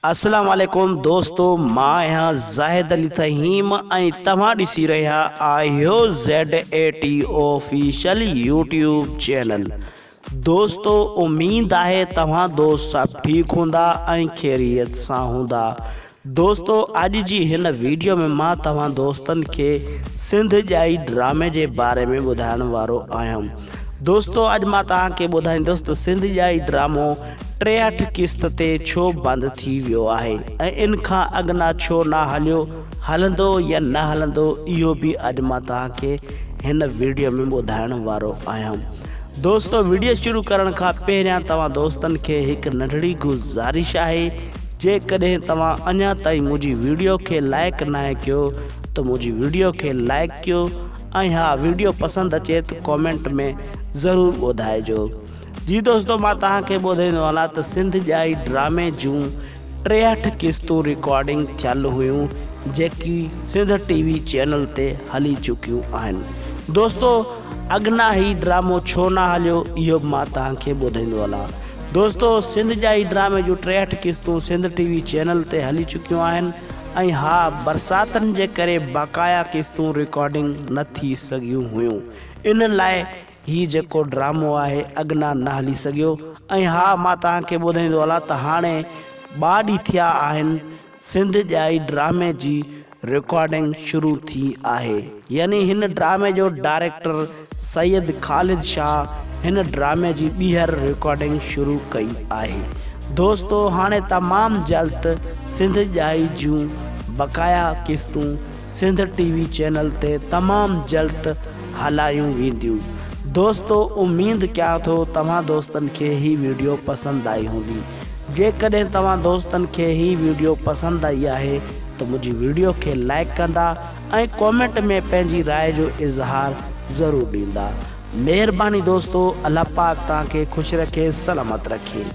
अस्सलाम वालेकुम दोस्तों, मां यहाँ ज़ाहिद अली तहीम ऐं तव्हां ॾिसी रहिया आहियो ZAT ऑफिशियल यूट्यूब चैनल। दोस्तों, उम्मीद आहे तव्हां दोस्त सभु ठीक हूंदा ऐं ख़ैरियत सां हूंदा। दोस्तों, अॼु जी हिन वीडियो में मां तव्हां दोस्तन के सिंध जाई ड्रामे जे बारे में ॿुधाइण वारो आहियां। दोस्तों, अॼु मां तव्हांखे ॿुधाईंदुसि त सिंध जाई ड्रामो 63 किस्त ते छो बंदि थी वियो आहे ऐं इन खां अॻिना छो न हलियो, हलंदो या न हलंदो, इहो बि अॼु मां तव्हांखे हिन वीडियो में ॿुधाइण वारो आहियां। दोस्तों, वीडियो शुरू करण खां पहिरियां तव्हां दोस्तन खे हिकु नंढड़ी गुज़ारिश आहे, जेकॾहिं तव्हां अञा ताईं मुंहिंजी वीडियो खे लाइक न कयो त मुंहिंजी वीडियो खे लाइक कयो ऐं हा, वीडियो पसंदि अचे त कमेंट में ज़रूरु ॿुधाइजो। जी दोस्तों, मां तव्हांखे ॿुधाईंदो हलां त सिंध जाई ड्रामे जूं 63 किस्तूं रिकॉर्डिंग थियल हुयूं, जेकी सिंध TV चैनल ते हली चुकियूं आहिनि। दोस्तों, अॻिना ही ड्रामो छो न हलियो, इहो मां तव्हांखे ॿुधाईंदो हलां। दोस्तों, सिंध जाई ड्रामे जूं 63 किस्तूं सिंध TV चैनल ते हली चुकियूं आहिनि ऐं हा, बरसातनि जे करे बक़ाया किस्तूं रिकॉर्डिंग न थी सघियूं हुयूं। इन लाइ ही जेको ड्रामो आहे अॻिना न हली सघियो। ऐं हा, मां तव्हांखे ॿुधाईंदो हलां त हाणे 2 ॾींहं थिया आहिनि सिंध जाई ड्रामे जी रिकॉर्डिंग शुरू थी आहे। यानी हिन ड्रामे जो डायरेक्टर सैयद ख़ालिद शाह हिन ड्रामे जी ॿीहर रिकॉर्डिंग शुरू कई आहे। दोस्तों, हाणे तमामु जल्द सिंध जाई जूं बक़ाया किस्तूं सिंध TV चैनल ते तमामु जल्द हलायूं वेंदियूं। दोस्तों, उम्मीद कयां थो तव्हां दोस्तन खे ही वीडियो पसंदि आई हूंदी। जेकॾहिं तव्हां दोस्तन खे ही वीडियो पसंदि आई आहे त मुंहिंजी वीडियो खे लाइक कंदा ऐं कमेंट में पंहिंजी राय जो इज़हार ज़रूरु ॾींदा। महिरबानी दोस्तों, अल्लाह पाक तव्हांखे ख़ुशि रखे, सलामत रखे।